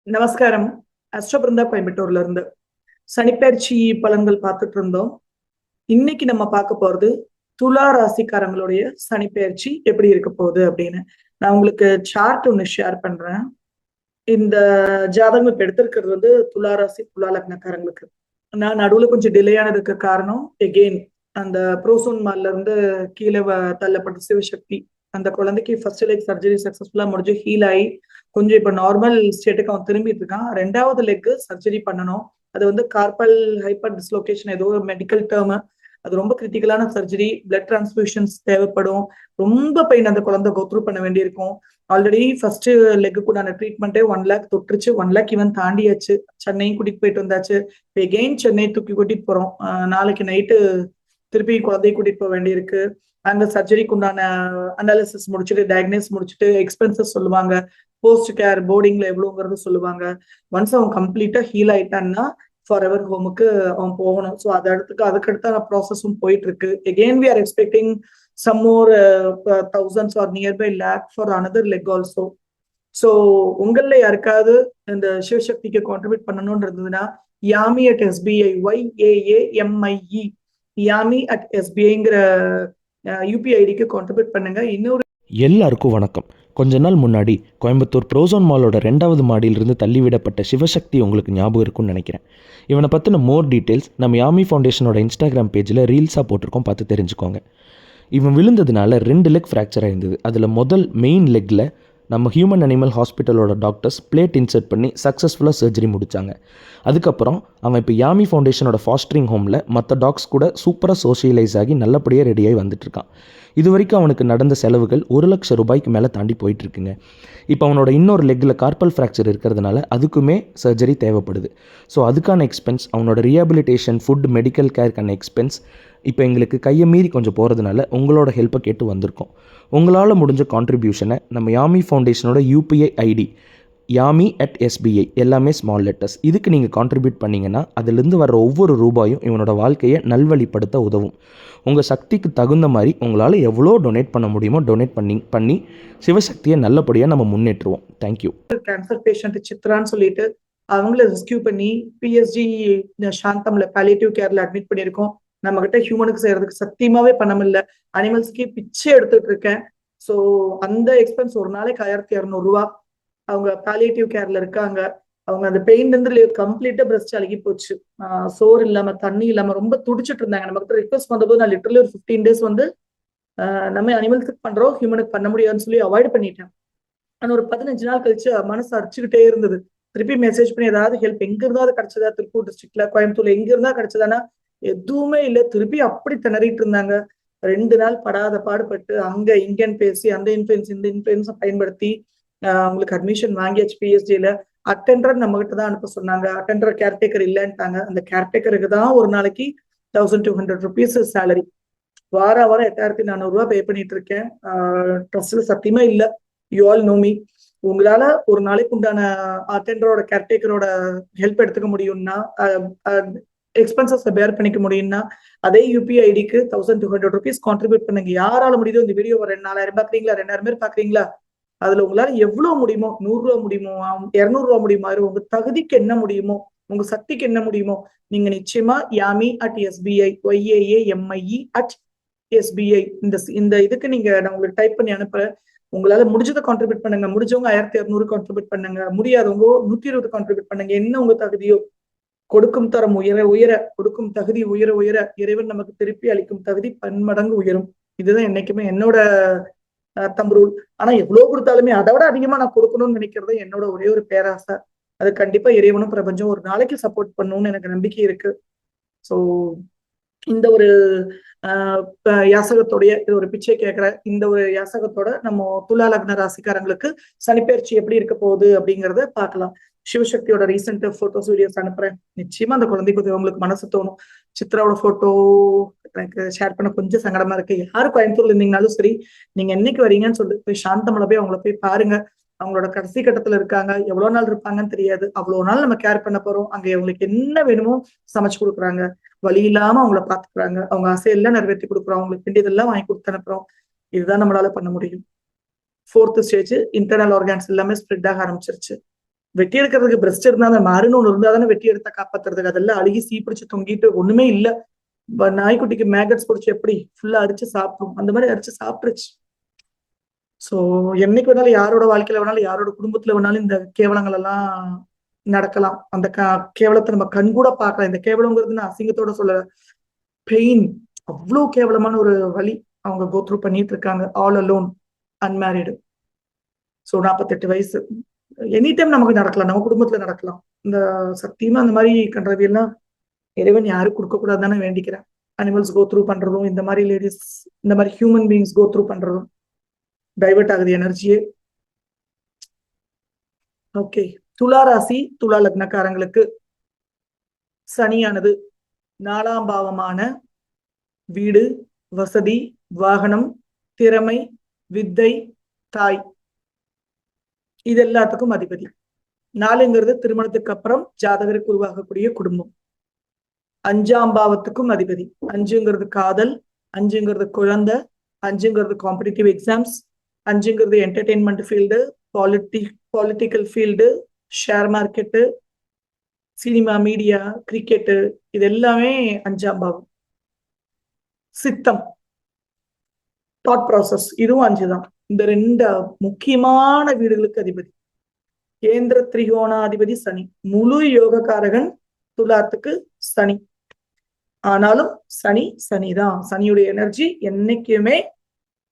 நமஸ்காரம். அஸ்ட்ரோ பிருந்தா கோயம்புத்தூர்ல இருந்து சனிப்பெயர்ச்சி பலன்கள் பார்த்துட்டு இருந்தோம். இன்னைக்கு நம்ம பார்க்க போறது துலா ராசிக்காரங்களுடைய சனிப்பெயர்ச்சி எப்படி இருக்க போகுது அப்படின்னு. நான் உங்களுக்கு சார்ட் ஒன்று ஷேர் பண்றேன். இந்த ஜாதகம் இப்ப எடுத்திருக்கிறது துலா ராசி துலா லக்னக்காரங்களுக்கு. நான் நடுவுல கொஞ்சம் டிலே ஆனதுக்கு காரணம் எகெயின் அந்த ப்ரோசோன் மால்ல இருந்து கீழே தள்ளப்பட்ட சிவசக்தி அந்த குழந்தைக்கு ஃபர்ஸ்ட் லெக் சர்ஜரி சக்சஸ்ஃபுல்லா முடிஞ்சு ஹீல் ஆகி கொஞ்சம் இப்ப நார்மல் ஸ்டேட்டுக்கு அவன் திரும்பிட்டு இருக்கான். ரெண்டாவது லெக் சர்ஜரி பண்ணணும். அது கார்பல் ஹைப்பர் டிஸ்லோகேஷன் ஏதோ ஒரு மெடிக்கல் டேர்ம். அது ரொம்ப கிரிட்டிக்கலான சர்ஜரி. பிளட் டிரான்ஸ்ஃபியூஷன்ஸ் தேவைப்படும். ரொம்ப பெயின் அந்த குழந்தை கோத்ரூ பண்ண வேண்டியிருக்கும். ஆல்ரெடி ஃபர்ஸ்ட் லெக்குக்குண்டான ட்ரீட்மெண்ட்டே 1 lakh தொட்டுருச்சு. 1 lakh இவன் தாண்டியாச்சு. சென்னையும் கூட்டிட்டு போயிட்டு வந்தாச்சு. இப்போ எகெயின் சென்னை தூக்கி கூட்டிட்டு போறோம். நாளைக்கு நைட்டு திருப்பி குழந்தைய கூட்டிட்டு போக வேண்டியிருக்கு. அந்த சர்ஜரிக்கு உண்டான அனாலிசிஸ் முடிச்சுட்டு டயக்னோஸ் முடிச்சுட்டு எக்ஸ்பென்சஸ் சொல்லுவாங்க. போஸ்ட் கேர் போர்டிங்ல எவ்வளவுங்கிறது சொல்லுவாங்க. ஒன்ஸ் அவன் கம்ப்ளீட்டா ஹீல் ஆயிட்டான்னா ஃபார் எவர் ஹோமுக்கு அவன் போகணும். ஸோ அதுக்கடுத்த ப்ராசஸும் போயிட்டு இருக்கு. Again we are expecting some more thousands or nearby lakh for another leg also. So உங்களில் யாருக்காவது இந்த சிவசக்திக்கு கான்ட்ரிபியூட் பண்ணணும்னு இருந்ததுன்னா Yaamie at SBI YAAMIE Yaamie at எஸ்பிஐங்கிற யூபிஐடிக்கு கான்ட்ரிபியூட் பண்ணுங்க. இன்னொரு எல்லாருக்கும் வணக்கம். கொஞ்ச நாள் முன்னாடி கோயம்புத்தூர் ப்ரோசோன் மாலோட 2வது மாடியிலிருந்து தள்ளிவிடப்பட்ட சிவசக்தி உங்களுக்கு ஞாபகம் இருக்கும்னு நினைக்கிறேன். இவனை பற்றின மோர் டீட்டெயில்ஸ் நம்ம யாமி ஃபவுண்டேஷனோட இன்ஸ்டாகிராம் பேஜில் ரீல்ஸாக போட்டிருக்கோம், பார்த்து தெரிஞ்சுக்கோங்க. இவன் விழுந்ததுனால 2 லெக் ஃப்ராக்சர் ஆயிருந்தது. அதில் முதல் மெயின் லெக்கில் நம்ம ஹியூமன் அனிமல் ஹாஸ்பிட்டலோட டாக்டர்ஸ் பிளேட் இன்சர்ட் பண்ணி சக்ஸஸ்ஃபுல்லாக சர்ஜரி முடித்தாங்க. அதுக்கப்புறம் அவன் இப்போ யாமி ஃபவுண்டேஷனோட ஃபாஸ்டரிங் ஹோமில் மற்ற டாக்ஸ் கூட சூப்பராக சோஷியலைஸ் ஆகி நல்லபடியாக ரெடியாகி வந்துட்டுருக்கான். இது வரைக்கும் அவனுக்கு நடந்த செலவுகள் 1 லட்சம் ரூபாய்க்கு மேலே தாண்டி போயிட்டுருக்குங்க. இப்போ அவனோட இன்னொரு லெக்கில் கார்பல் ஃப்ராக்சர் இருக்கிறதுனால அதுக்குமே சர்ஜரி தேவைப்படுது. ஸோ அதுக்கான எக்ஸ்பென்ஸ், அவனோட ரீஹாபிலிட்டேஷன், ஃபுட், மெடிக்கல் கேருக்கான எக்ஸ்பென்ஸ் இப்போ எங்களுக்கு கையை மீறி கொஞ்சம் போகிறதுனால உங்களோட ஹெல்ப்பை கேட்டு வந்திருக்கோம். உங்களால் முடிஞ்ச கான்ட்ரிபியூஷனை நம்ம Yami ஃபவுண்டேஷனோட UPI ID Yami at SBI எல்லாமே ஸ்மால் லெட்டர்ஸ், இதுக்கு நீங்கள் கான்ட்ரிபியூட் பண்ணிங்கன்னா அதிலிருந்து வர ஒவ்வொரு ரூபாயும் இவனோட வாழ்க்கையை நல்வழிப்படுத்த உதவும். உங்கள் சக்திக்கு தகுந்த மாதிரி உங்களால் எவ்வளோ டொனேட் பண்ண முடியுமோ டொனேட் பண்ணி சிவசக்தியை நல்லபடியாக நம்ம முன்னேற்றுவோம். தேங்க்யூ. கேன்சர் பேஷண்ட் சித்ரான்னு சொல்லிட்டு அவங்கள ரெஸ்கியூ பண்ணி பிஎஸ்ஜி சாந்தம்ல பாலியேட்டிவ் கேர்ல அட்மிட் பண்ணியிருக்கோம். நம்ம கிட்ட ஹியூமனுக்கு செய்யறதுக்கு சத்தியமாவே பணம் இல்லை. அனிமல்ஸ்க்கே பிச்சை எடுத்துட்டு இருக்கேன். ஸோ அந்த எக்ஸ்பென்ஸ் ஒரு நாளைக்கு 1200 ரூபா. அவங்க பாலியேட்டிவ் கேர்ல இருக்காங்க. அவங்க அந்த பெயின் வந்து கம்ப்ளீட்டா பிரஸ்ட் அழுகி போச்சு. சோறு இல்லாம தண்ணி இல்லாம ரொம்ப துடிச்சிட்டு இருந்தாங்க. நம்ம கிட்ட ரிக்வஸ்ட் வந்தபோது நான் லிட்டரலி ஒரு 15 days நம்ம அனிமல்ஸுக்கு பண்றோம், ஹியூமனுக்கு பண்ண முடியாதுன்னு சொல்லி அவாய்ட் பண்ணிட்டேன். ஆனா ஒரு 15 நாள் கழிச்சு மனசு அடிச்சுக்கிட்டே இருந்தது. திருப்பி மெசேஜ் பண்ணி ஏதாவது ஹெல்ப் எங்க இருந்தாவது கிடைச்சதா, திருப்பூர் டிஸ்ட்ரிக்ட்ல கோயம்புத்தூர்ல எங்க இருந்தா கிடைச்சதானா எதுவுமே இல்லை. திருப்பி அப்படி திணறிட்டு இருந்தாங்க. 2 நாள் படாத பாடுபட்டு அங்க இங்கன்னு பேசி அந்த இன்ஃபுளுன்ஸ் இந்த இன்ஃபுளுன்ஸை பயன்படுத்தி அவங்களுக்கு அட்மிஷன் வாங்கியாச்சு பிஎஸ்டியில. அட்டெண்டர் நம்ம கிட்ட தான் அனுப்ப சொன்னாங்க. அட்டெண்டர் கேர்டேக்கர் இல்லைன்ட்டாங்க. அந்த கேர்டேக்கருக்கு தான் ஒரு நாளைக்கு 1200 rupees சேலரி. வாரம் 8400 ரூபாய் பே பண்ணிட்டு இருக்கேன். ட்ரஸ்ட்ல சத்தியமா இல்லை. You all know me. உங்களால ஒரு நாளைக்கு உண்டான அட்டெண்டரோட கேர்டேக்கரோட ஹெல்ப் எடுத்துக்க முடியும்னா, எக்ஸ்பென்சஸ் பேர் பண்ணிக்க முடியும்னா அதே யூபிஐ ஐடிக்கு 1200 rupees கான்ட்ரிபியூட் பண்ணுங்க. யாரால முடியுதோ இந்த வீடியோ 4000 பாக்குறீங்களா, 2000 பேர் பாக்குறீங்களா, அதுல உங்களால எவ்வளவு முடியுமோ, 100 ரூபா முடியுமோ, 200 ரூபா முடியுமோ, உங்க தகுதிக்கு என்ன முடியுமோ, உங்க சக்திக்கு என்ன முடியுமோ நீங்க நிச்சயமா Yaamie at SBI YAAMIE at SBI இந்த இதுக்கு நீங்க நான் உங்களுக்கு டைப் பண்ணி அனுப்புறேன். உங்களால முடிஞ்சதை கான்ட்ரிபியூட் பண்ணுங்க. முடிஞ்சவங்க 1200 கான்ட்ரிபியூட் பண்ணுங்க. முடியாதவங்க 120 கான்ட்ரிபியூட் பண்ணுங்க. என்ன உங்க தகுதியோ. கொடுக்கும் தரம் உயர உயர, கொடுக்கும் தகுதி உயர உயர இறைவன் நமக்கு திருப்பி அளிக்கும் தகுதி பன்மடங்கு உயரும். இதுதான் என்னைக்குமே என்னோட தம்புரூல். ஆனா எவ்வளவு கொடுத்தாலுமே அதை விட அதிகமா நான் கொடுக்கணும்னு நினைக்கிறது என்னோட ஒரே ஒரு பேராசை. அது கண்டிப்பா இறைவனும் பிரபஞ்சம் ஒரு நாளைக்கு சப்போர்ட் பண்ணணும்னு எனக்கு நம்பிக்கை இருக்கு. ஸோ இந்த ஒரு யாசகத்தோடைய இது ஒரு பிச்சை கேட்கிற இந்த ஒரு யாசகத்தோட நம்ம துலா லக்ன ராசிக்காரங்களுக்கு சனிப்பெயர்ச்சி எப்படி இருக்க போகுது அப்படிங்கறத பார்க்கலாம். சிவசக்தியோட ரீசெண்ட் போட்டோஸ் வீடியோஸ் அனுப்புறேன். நிச்சயமா அந்த குழந்தைக்கு உங்களுக்கு மனசு தோணும். சித்ராவோட போட்டோ எனக்கு ஷேர் பண்ண கொஞ்சம் சங்கடமா இருக்கு. யாரு கோயம்புத்தூர்ல இருந்தீங்கனாலும் சரி, நீங்க என்னைக்கு வரீங்கன்னு சொல்லி போய் சாந்தமலை போய் அவங்கள போய் பாருங்க. அவங்களோட கடைசி கட்டத்துல இருக்காங்க. எவ்வளவு நாள் இருப்பாங்கன்னு தெரியாது. அவ்வளவு நாள் நம்ம கேர் பண்ண போறோம். அங்க அவங்களுக்கு என்ன வேணுமோ சமைச்சு கொடுக்குறாங்க. வழி இல்லாம அவங்கள பாத்துக்கிறாங்க. அவங்க ஆசையெல்லாம் நிறைவேற்றி கொடுக்குறோம். அவங்களுக்கு வேண்டியதெல்லாம் வாங்கி கொடுத்து அனுப்புறோம். இதுதான் நம்மளால பண்ண முடியும். 4th ஸ்டேஜ் இன்டர்னல் ஆர்கான்ஸ் எல்லாமே ஸ்ப்ரெட் ஆக ஆரம்பிச்சிருச்சு. வெட்டி எடுக்கிறதுக்கு பிரஸ்ட் இருந்தா அந்த மாறுன்னு ஒண்ணு இருந்தா தானே வெட்டி எடுத்தா காப்பாத்துறதுக்கு. அதெல்லாம் அழுகி சீப்பிடிச்சு தொங்கிட்டு ஒண்ணுமே இல்ல. நாய்க்குட்டிக்கு மேகட்ஸ் பிடிச்சி எப்படி ஃபுல்லா அரிச்சு சாப்பிடும், அந்த மாதிரி அரிச்சு சாப்பிட்டுருச்சு. சோ என்னைக்கு வேணாலும் யாரோட வாழ்க்கையில வேணாலும் யாரோட குடும்பத்துல வேணாலும் இந்த கேவலங்கள் எல்லாம் நடக்கலாம். அந்த கேவலத்தை நம்ம கண் கூட பார்க்கலாம். இந்த கேவலங்கிறது நான் அசிங்கத்தோட சொல்ல, பெயின், அவ்வளவு கேவலமான ஒரு வழி அவங்க கோத்ரூ பண்ணிட்டு இருக்காங்க. All alone, unmarried. சோ 48 வயசு, எனி டைம் நமக்கு நடக்கலாம், நம்ம குடும்பத்துல நடக்கலாம். இந்த சத்தியமா அந்த மாதிரி கண்டறவி எல்லாம் இறைவன் யாரும் கொடுக்க கூடாதுன்னு வேண்டிக்கிறேன். அனிமல்ஸ் கோ த்ரூ பண்றதும், இந்த மாதிரி லேடிஸ், இந்த மாதிரி ஹியூமன் பீயிங்ஸ் கோ த்ரூ பண்றதும் டைவர்ட் ஆகுது எனர்ஜியே. ஓகே, துலா ராசி துலா லக்னக்காரங்களுக்கு சனியானது 4ஆம் பாவமான வீடு, வசதி, வாகனம், திறமை, வித்தை, தாய், இது எல்லாத்துக்கும் அதிபதி. 4ங்கிறது திருமணத்துக்கு அப்புறம் ஜாதகருக்கு உருவாகக்கூடிய குடும்பம். 5ஆம் பாவத்துக்கும் அதிபதி. 5ங்கிறது காதல், 5ங்கிறது குழந்தை, 5ங்கிறது காம்படிட்டிவ் எக்ஸாம்ஸ், 5ங்கிறது entertainment field, political field, share market, cinema, media, cricket, இது எல்லாமே 5ஆம் பாவம். சித்தம், தாட் ப்ராசஸ், இதுவும் 5 தான். இந்த 2 முக்கியமான வீடுகளுக்கு அதிபதி. கேந்திர திரிகோணாதிபதி சனி, முழு யோகக்காரகன் துலாத்துக்கு சனி. ஆனாலும் சனி சனிதான். சனியுடைய எனர்ஜி என்னைக்குமே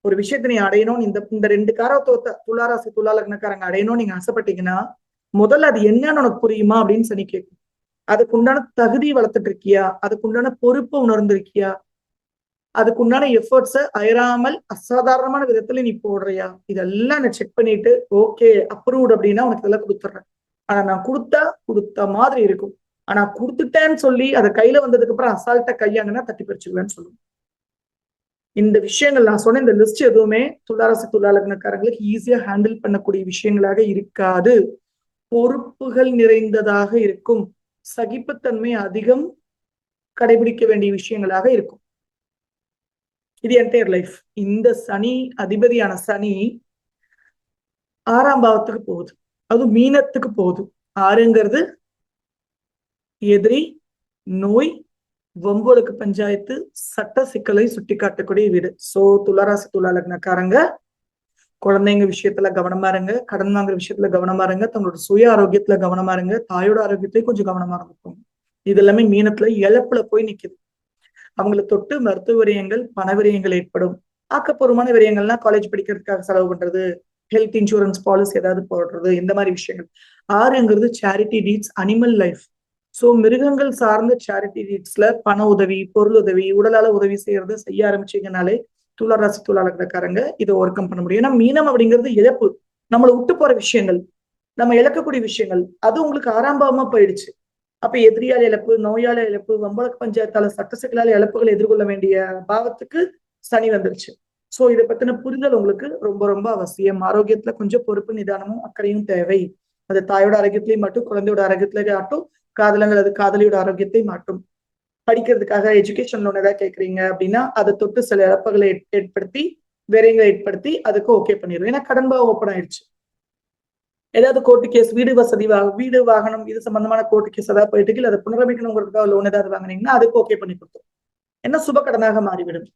ஒரு விஷயத்தை நீ அடையணும், இந்த 2 காரகத்துவத்தை துளாராசி துலா லக்னக்காரங்க அடையணும்னு நீங்க ஆசைப்பட்டீங்கன்னா முதல்ல அது என்னன்னு உனக்கு புரியுமா அப்படின்னு சனி கேட்கும். அதுக்கு உண்டான தகுதி வளர்த்துட்டு இருக்கியா, அதுக்கு உண்டான பொறுப்பை உணர்ந்திருக்கியா, அதுக்கு உண்டான எஃபர்ட்ஸை அயராமல் அசாதாரணமான விதத்துல நீ போடுறியா, இதெல்லாம் நான் செக் பண்ணிட்டு ஓகே அப்ரூவ்ட் அப்படின்னா உனக்கு இதெல்லாம் கொடுத்துட்றேன். ஆனா நான் கொடுத்த மாதிரி இருக்கும். ஆனா கொடுத்துட்டேன்னு சொல்லி அதை கையில வந்ததுக்கு அப்புறம் அசால்ட்டா கையாங்கன்னா தட்டி பறிச்சுக்குவேன்னு சொல்லுவேன். இந்த விஷயங்கள் நான் சொன்ன இந்த லிஸ்ட் எதுவுமே துளாராசி துலா லக்னக்காரங்களுக்கு ஈஸியா ஹேண்டில் பண்ணக்கூடிய விஷயங்களாக இருக்காது. பொறுப்புகள் நிறைந்ததாக இருக்கும். சகிப்புத்தன்மை அதிகம் கடைபிடிக்க வேண்டிய விஷயங்களாக இருக்கும். இது என்டையர் லைஃப். இந்த சனி அதிபதியான சனி 6ஆம் பாவத்துக்கு போகுது, அது மீனத்துக்கு போகுது. 6ங்கிறது எதிரி, நோய், வம்பொழுக்கு பஞ்சாயத்து, சட்ட சிக்கலை சுட்டி காட்டக்கூடிய வீடு. சோ துளாராசி துலா லக்னக்காரங்க குழந்தைங்க விஷயத்துல கவனமா இருங்க, கடன் வாங்குற விஷயத்துல கவனமா இருங்க, தங்களோட சுய ஆரோக்கியத்துல கவனமா இருங்க, தாயோட ஆரோக்கியத்தையும் கொஞ்சம் கவனமா இருந்துக்கோங்க. இது எல்லாமே மீனத்துல இழப்புல போய் நிக்குது. அவங்களை தொட்டு மருத்துவ விரயங்கள், பண விரயங்கள் ஏற்படும். ஆக்கப்பூர்வமான விரயங்கள்னா காலேஜ் படிக்கிறதுக்காக செலவு பண்றது, ஹெல்த் இன்சூரன்ஸ் பாலிசி ஏதாவது போடுறது, இந்த மாதிரி விஷயங்கள். 6ங்கிறது charity deeds, animal life. So மிருகங்கள் சார்ந்த சேரிட்டி டீட்ஸ்ல பண உதவி, பொருள் உதவி, உடலால உதவி செய்யறது செய்ய ஆரம்பிச்சீங்கனாலே துளாராசி துலா லக்னக்காரங்க இதை ஓவர் கம் பண்ண முடியும். ஏன்னா மீனம் அப்படிங்கிறது இழப்பு, நம்மளை விட்டு போற விஷயங்கள், நம்ம இழக்கக்கூடிய விஷயங்கள். அது உங்களுக்கு 6ஆம் பாவமா போயிடுச்சு. அப்ப எதிரியால் இழப்பு, நோயால இழப்பு, வம்பளக்கு பஞ்சாயத்தால சட்ட சிக்கலால இழப்புகளை எதிர்கொள்ள வேண்டிய பாவத்துக்கு சனி வந்துருச்சு. சோ இதை பத்தின புரிதல் உங்களுக்கு ரொம்ப ரொம்ப அவசியம். ஆரோக்கியத்துல கொஞ்சம் பொறுப்பு, நிதானமும் அக்கறையும் தேவை. அது தாயோட ஆரோக்கியத்திலையும் மாட்டும், குழந்தையோட ஆரோக்கியத்திலேயே மாட்டும், காதலங்கள் அது காதலியோட ஆரோக்கியத்தை மாட்டும். படிக்கிறதுக்காக எஜுகேஷன் லோன் ஏதாவது கேட்கறீங்க அப்படின்னா அதை தொட்டு சில இழப்புகளை ஏற்படுத்தி, விரயங்களை ஏற்படுத்தி அதுக்கு ஓகே பண்ணிடும். ஏன்னா கடன் பாவம் ஓப்பன் ஆயிடுச்சு. ஏதாவது கோர்ட்டு கேஸ், வீடு வசதி, வீடு வாகனம், இது சம்பந்தமான கோர்ட்டு கேஸ் ஏதாவது போயிட்டு இல்லை அதை புனரமைக்கணுங்கிறதுக்காக லோன் ஏதாவது வாங்கினீங்கன்னா அதுக்கு ஓகே பண்ணி கொடுத்தோம். ஏன்னா சுப கடனாக மாறிவிடும்.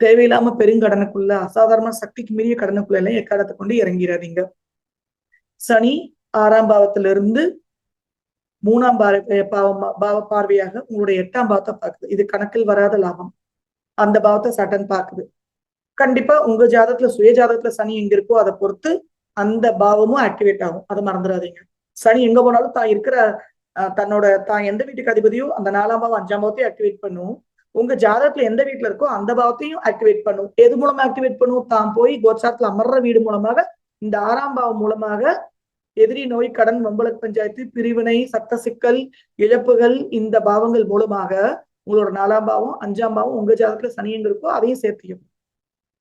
தேவையில்லாம பெருங்கடனுக்குள்ள, அசாதாரண சக்திக்கு மீறிய கடனுக்குள்ள எல்லாம் எக்காலத்தை கொண்டு இறங்கிறாதீங்க. சனி 6ஆம் பாவத்திலிருந்து 3ஆம் பாவ பார்வையாக உங்களுடைய 8ஆம் பாவத்தை பார்க்குது. இது கணக்கில் வராத லாபம். அந்த பாவத்தை சட்டன் பார்க்குது. கண்டிப்பா உங்க ஜாதகத்துல சுய ஜாதகத்துல சனி எங்க இருக்கோ அதை பொறுத்து அந்த பாவமும் ஆக்டிவேட் ஆகும். அதை மறந்துடாதீங்க. சனி எங்க போனாலும் தான் இருக்கிற தான் எந்த வீட்டுக்கு அதிபதியோ அந்த 4ஆம் பாவம் 5ஆம் பாவத்தையும் ஆக்டிவேட் பண்ணும். உங்க ஜாதகத்துல எந்த வீட்டுல இருக்கோ அந்த பாவத்தையும் ஆக்டிவேட் பண்ணும். எது மூலமா ஆக்டிவேட் பண்ணும்? தான் போய் கோச்சாரத்துல அமர்ற வீடு மூலமாக, இந்த 6ஆம் பாவம் மூலமாக எதிரி, நோய், கடன், வம்பளக்கு பஞ்சாயத்து, பிரிவினை, சட்ட சிக்கல், இழப்புகள், இந்த பாவங்கள் மூலமாக உங்களோட 4ஆம் பாவம் 5ஆம் பாவம் உங்க ஜாதகத்துல சனி எங்க இருக்கோ அதையும் சேர்த்தியும்.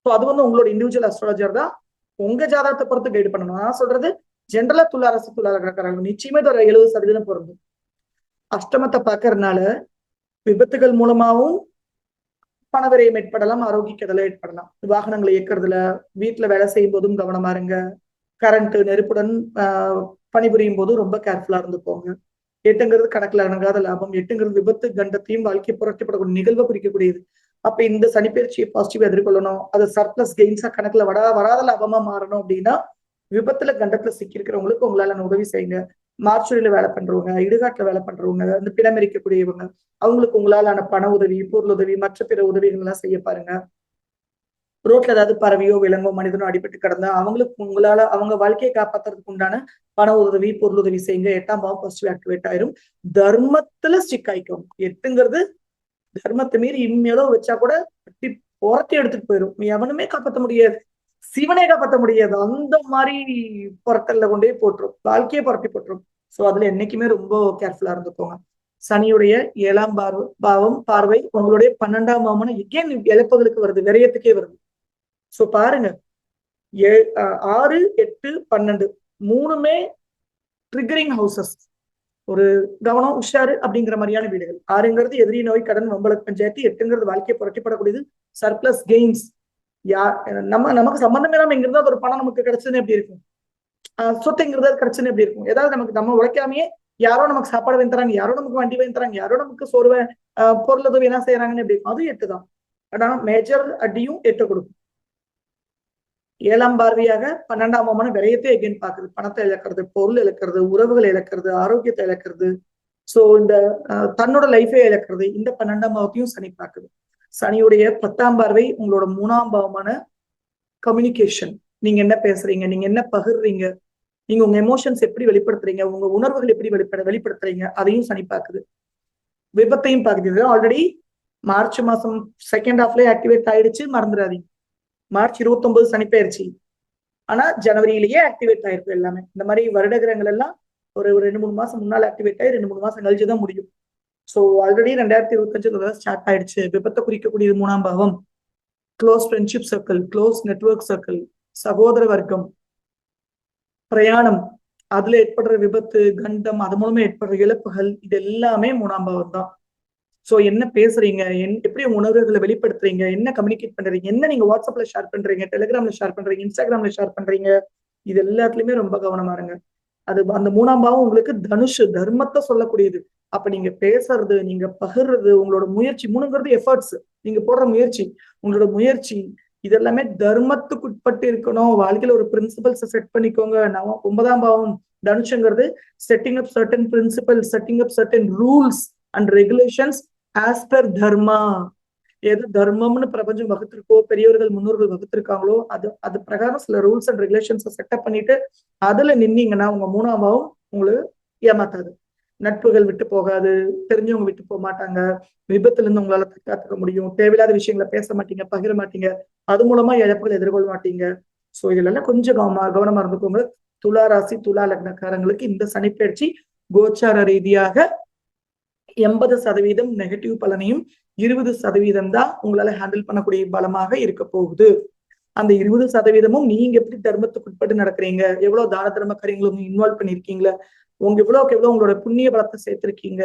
ஸோ அது உங்களோட இண்டிவிஜுவல் அஸ்ட்ராலஜர் தான் உங்க ஜாதகத்தை பொறுத்து கைடு பண்ணணும். நான் சொல்றது ஜென்ரலா துளாராசி துலா லக்னக்காரங்க நிச்சயமே ஒரு 70% பொருந்தும். அஷ்டமத்தை பார்க்கறதுனால விபத்துகள் மூலமாவும் பணவரையும் ஏற்படலாம், ஆரோக்கிய கெடல ஏற்படலாம். வாகனங்களை இயக்குறதுல, வீட்டுல வேலை செய்யும் போதும் கவனமா இருங்க. கரண்ட் நெருப்புடன் பணிபுரியும் போது ரொம்ப கேர்ஃபுல்லா இருந்துக்கோங்க. 8ங்கிறது கணக்குல அடங்காத லாபம். 8ங்கிறது விபத்து கண்டத்தையும் வாழ்க்கை புரட்டப்படக்கூடிய நிகழ்வை குறிக்கக்கூடியது. அப்ப இந்த சனிப்பெயர்ச்சியை பாசிட்டிவா எதிர்கொள்ளணும். அது சர்ப்ளஸ் கெயின்ஸா கணக்குல வராத லாபமா மாறணும் அப்படின்னா விபத்துல கண்டத்துல சிக்கி இருக்கிறவங்களுக்கு உங்களால உதவி செய்யுங்க. மார்ச்சுரியில வேலை பண்றவங்க, இடுகாட்டுல வேலை பண்றவங்க, அந்த பிணமெரிக்கக்கூடியவங்க, அவங்களுக்கு உங்களாலான பண உதவி, பொருள் உதவி, மற்ற பிற உதவிகள் எல்லாம் செய்ய பாருங்க. ரோட்ல ஏதாவது பறவையோ விலங்கோ மனிதனோ அடிபட்டு கிடந்தா அவங்களுக்கு உங்களால அவங்க வாழ்க்கையை காப்பாத்துறதுக்கு உண்டான பண உதவி பொருள் உதவி செய்யுங்க. 8ஆம் பாவம் பாசிட்டிவ் ஆக்டிவேட் ஆயிரும். தர்மத்துல ஸ்டிக் ஆயிக்கும். 8ங்கிறது தர்மத்தை மீறி இம்மையளோ வச்சா கூட புறத்தி எடுத்துட்டு போயிடும். எவனுமே காப்பாற்ற முடியாது, சிவனே காப்பாற்ற முடியாது. அந்த மாதிரி புறத்தல்ல கொண்டே போட்டுரும், வாழ்க்கையை புரட்டி போட்டுரும். சோ அதுல என்னைக்குமே ரொம்ப கேர்ஃபுல்லா இருந்துக்கோங்க. சனியுடைய 7ஆம் பாவம் பார்வை உங்களுடைய 12ஆம் பாவம்னு எகேன் இழப்புகளுக்கு வருது, விரயத்துக்கே வருது. சோ பாருங்க, 6, 8, 12 மூணுமே ட்ரிகரிங் ஹவுசஸ். ஒரு கவனம் உஷாரு அப்படிங்கிற மாதிரியான வீடுகள். 6ங்கிறது எதிரி நோய் கடன் வம்பளக்கு பஞ்சாயத்து. 8ங்கிறது வாழ்க்கையை புரட்டிப்படக்கூடியது, சர்ப்ளஸ் கெயின்ஸ். நமக்கு சம்பந்தமே இல்லாம எங்க இருந்தா ஒரு பணம் நமக்கு கிடைச்சுன்னு எப்படி இருக்கும், சொத்துங்கிறது கிடைச்சுன்னு எப்படி இருக்கும். ஏதாவது நமக்கு நம்ம உழைக்காமையே யாரோ நமக்கு சாப்பாடு வாங்கி தராங்க, யாரோ நமக்கு வண்டி வாங்கி தராங்க, யாரோ நமக்கு சோர்வை பொருள் உதவி என்ன செய்யறாங்கன்னு எப்படி இருக்கும். அதுவும் 8 தான். ஆனா மேஜர் அடியும் 8 கொடுக்கும். 7ஆம் பார்வையாக 12ஆம் பாவமான விரயத்தை எகைன் பாக்குது. பணத்தை இழக்கிறது, பொருள் இழக்கிறது, உறவுகளை இழக்கிறது, ஆரோக்கியத்தை இழக்கிறது. சோ இந்த தன்னோட லைஃபை இழக்கிறது. இந்த 12ஆம் பாவத்தையும் சனி பாக்குது. சனியுடைய 10ஆம் பார்வை உங்களோட 3ஆம் பாவமான கம்யூனிகேஷன். நீங்க என்ன பேசுறீங்க, நீங்க என்ன பகிர்றீங்க, நீங்க உங்க எமோஷன்ஸ் எப்படி வெளிப்படுத்துறீங்க, உங்க உணர்வுகள் எப்படி வெளிப்படுத்துறீங்க, அதையும் சனி பாக்குது. விபத்தையும் பாக்குது. ஆல்ரெடி மார்ச் மாசம் செகண்ட் ஹாஃப்லயே ஆக்டிவேட் ஆயிடுச்சு, மறந்துடாதீங்க. மார்ச் 29 சனிப்பெயர்ச்சி. ஆனா ஜனவரியிலேயே ஆக்டிவேட் ஆயிருக்கும் எல்லாமே. இந்த மாதிரி வருட கிரகங்கள் எல்லாம் ஒரு 2-3 மாசம் முன்னால ஆக்டிவேட் ஆகி 2-3 மாசம் கழிச்சுதான் முடியும். சோ ஆல்ரெடி 2025 ஸ்டார்ட் ஆயிடுச்சு. விபத்தை குறிக்கக்கூடியது 3ஆம் பாவம். Close friendship circle, close network circle, சகோதர வர்க்கம், பிரயாணம், அதுல ஏற்படுற விபத்து கண்டம், அது மூலமா ஏற்படுற இழப்புகள், இது எல்லாமே 3ஆம் பாவம் தான். சோ என்ன பேசுறீங்க, எப்படி உங்க உணர்வுகளை வெளிப்படுத்துறீங்க, என்ன கம்யூனிகேட் பண்றீங்க, என்ன நீங்க வாட்ஸ்அப்ல ஷேர் பண்றீங்க, டெலிகிராம்ல ஷேர் பண்றீங்க, இன்ஸ்டாகிராம்ல ஷேர் பண்றீங்க, இது எல்லாத்துலயுமே ரொம்ப கவனமா இருங்க. அது அந்த 3ஆம் பாவம் உங்களுக்கு தனுஷு, தர்மத்தை சொல்லக்கூடியது. அப்ப நீங்க பேசுறது, நீங்க பகிர்றது, உங்களோட முயற்சி, 3ங்கிறது எஃபர்ட்ஸ், நீங்க போடுற முயற்சி, உங்களோட முயற்சி, இதெல்லாமே தர்மத்துக்கு உட்பட்டு இருக்கணும். வாழ்க்கையில ஒரு பிரின்சிபல்ஸ் செட் பண்ணிக்கோங்க. 9ஆம் பாவம் தனுஷங்கிறது setting up certain principle, setting up certain rules and regulations as per dharma. எது தர்மம்னு பிரபஞ்சம் வகுத்திருக்கோ, பெரியவர்கள் முன்னோர்கள் வகுத்திருக்காங்களோ அது பிரகாரம் சில ரூல்ஸ் அண்ட் ரெகுலேஷன்ஸ் செட்டப் பண்ணிட்டு அதுல நின்னீங்கன்னா உங்க 3ஆம் பாவம் உங்களுக்கு ஏமாத்தாது. நட்புகள் விட்டு போகாது, தெரிஞ்சவங்க விட்டு போக மாட்டாங்க, விபத்துல இருந்து உங்களால காத்துக்க முடியும், தேவையில்லாத விஷயங்களை பேச மாட்டீங்க, பகிர மாட்டீங்க, அது மூலமா இழப்புகள் எதிர்கொள்ள மாட்டீங்க. சோ இதுல எல்லாம் கொஞ்சம் கவனமா இருந்துக்கோங்க. துலா ராசி துலா லக்னக்காரங்களுக்கு இந்த சனிப்பெயர்ச்சி கோச்சார ரீதியாக 80% நெகட்டிவ் பலனையும் 20% தான் உங்களால ஹேண்டில் பண்ணக்கூடிய பலமாக இருக்க போகுது. அந்த 20%மும் நீங்க எப்படி தர்மத்துக்கு உட்பட்டு நடக்கிறீங்க, எவ்வளவு தான தர்ம காரியங்களும் இன்வால்வ் பண்ணிருக்கீங்களா, எவ்வளவுக்கு எவ்வளவு உங்களோட புண்ணிய பலத்தை சேர்த்திருக்கீங்க,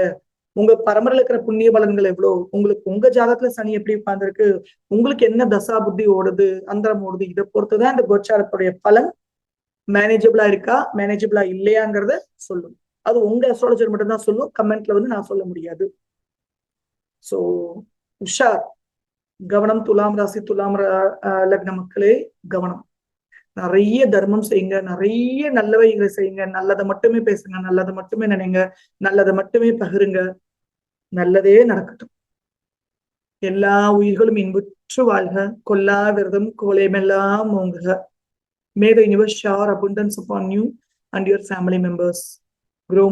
உங்க பரம்பரையில இருக்கிற புண்ணிய பலன்கள் எவ்வளவு, உங்களுக்கு உங்க ஜாதகத்துல சனி எப்படி உட்கார்ந்துருக்கு, உங்களுக்கு என்ன தசா புத்தி ஓடுது, அந்தரம் ஓடுது, இதை பொறுத்துதான் இந்த கோச்சாரத்துடைய பலன் மேனேஜபிளா இருக்கா மேனேஜபிளா இல்லையாங்கிறத சொல்லும். அது உங்க அஸ்ட்ராலஜர் மட்டும் தான் சொல்லும், கமெண்ட்ல வந்து நான் சொல்ல முடியாது. சோ உஷார், கவனம். துலாம் ராசி துலாம் லக்ன மக்களே கவனம். நிறைய தர்மம் செய்யுங்க, நிறைய நல்லவைகளை செய்யுங்க, நல்லதை மட்டுமே பேசுங்க, நல்லதை மட்டுமே நினைங்க, நல்லதை மட்டுமே பகிருங்க, நல்லதே நடக்கட்டும். எல்லா உயிர்களும் இன்புற்று வாழ்க, கொல்லா விரதம் கோலைமெல்லாம் ஓங்குக. May the universe shower abundance upon you and your family members. Grow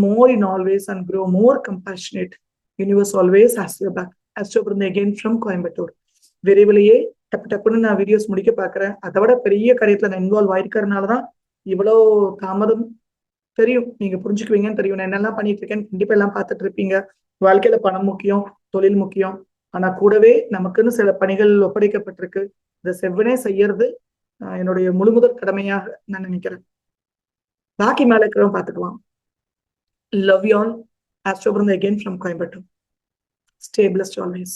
more in always, and grow more compassionate. Universe always has your back. Astro Brindha again from Coimbatore. விரைவிலேயே டப்பு டப்புன்னு நான் வீடியோஸ் முடிக்க பாக்குறேன். அதை விட பெரிய காரியத்துல நான் இன்வால்வ் ஆயிருக்கிறதுனாலதான் இவ்வளோ தாமதம். தெரியும், நீங்க புரிஞ்சுக்குவீங்கன்னு தெரியும். நான் என்னெல்லாம் பண்ணிட்டு இருக்கேன்னு கண்டிப்பா எல்லாம் பார்த்துட்டு இருப்பீங்க. வாழ்க்கையில பணம் முக்கியம், தொழில் முக்கியம். ஆனா கூடவே நமக்குன்னு சில பணிகள் ஒப்படைக்கப்பட்டிருக்கு. இதை செவ்வனே செய்யறது என்னுடைய முழுமுதற் கடமையாக நான் நினைக்கிறேன். பாக்கி மேல இருக்கிறவங்க பாத்துக்கலாம். Love you all. Astro Brindha again from Coimbatore. Stay blessed always.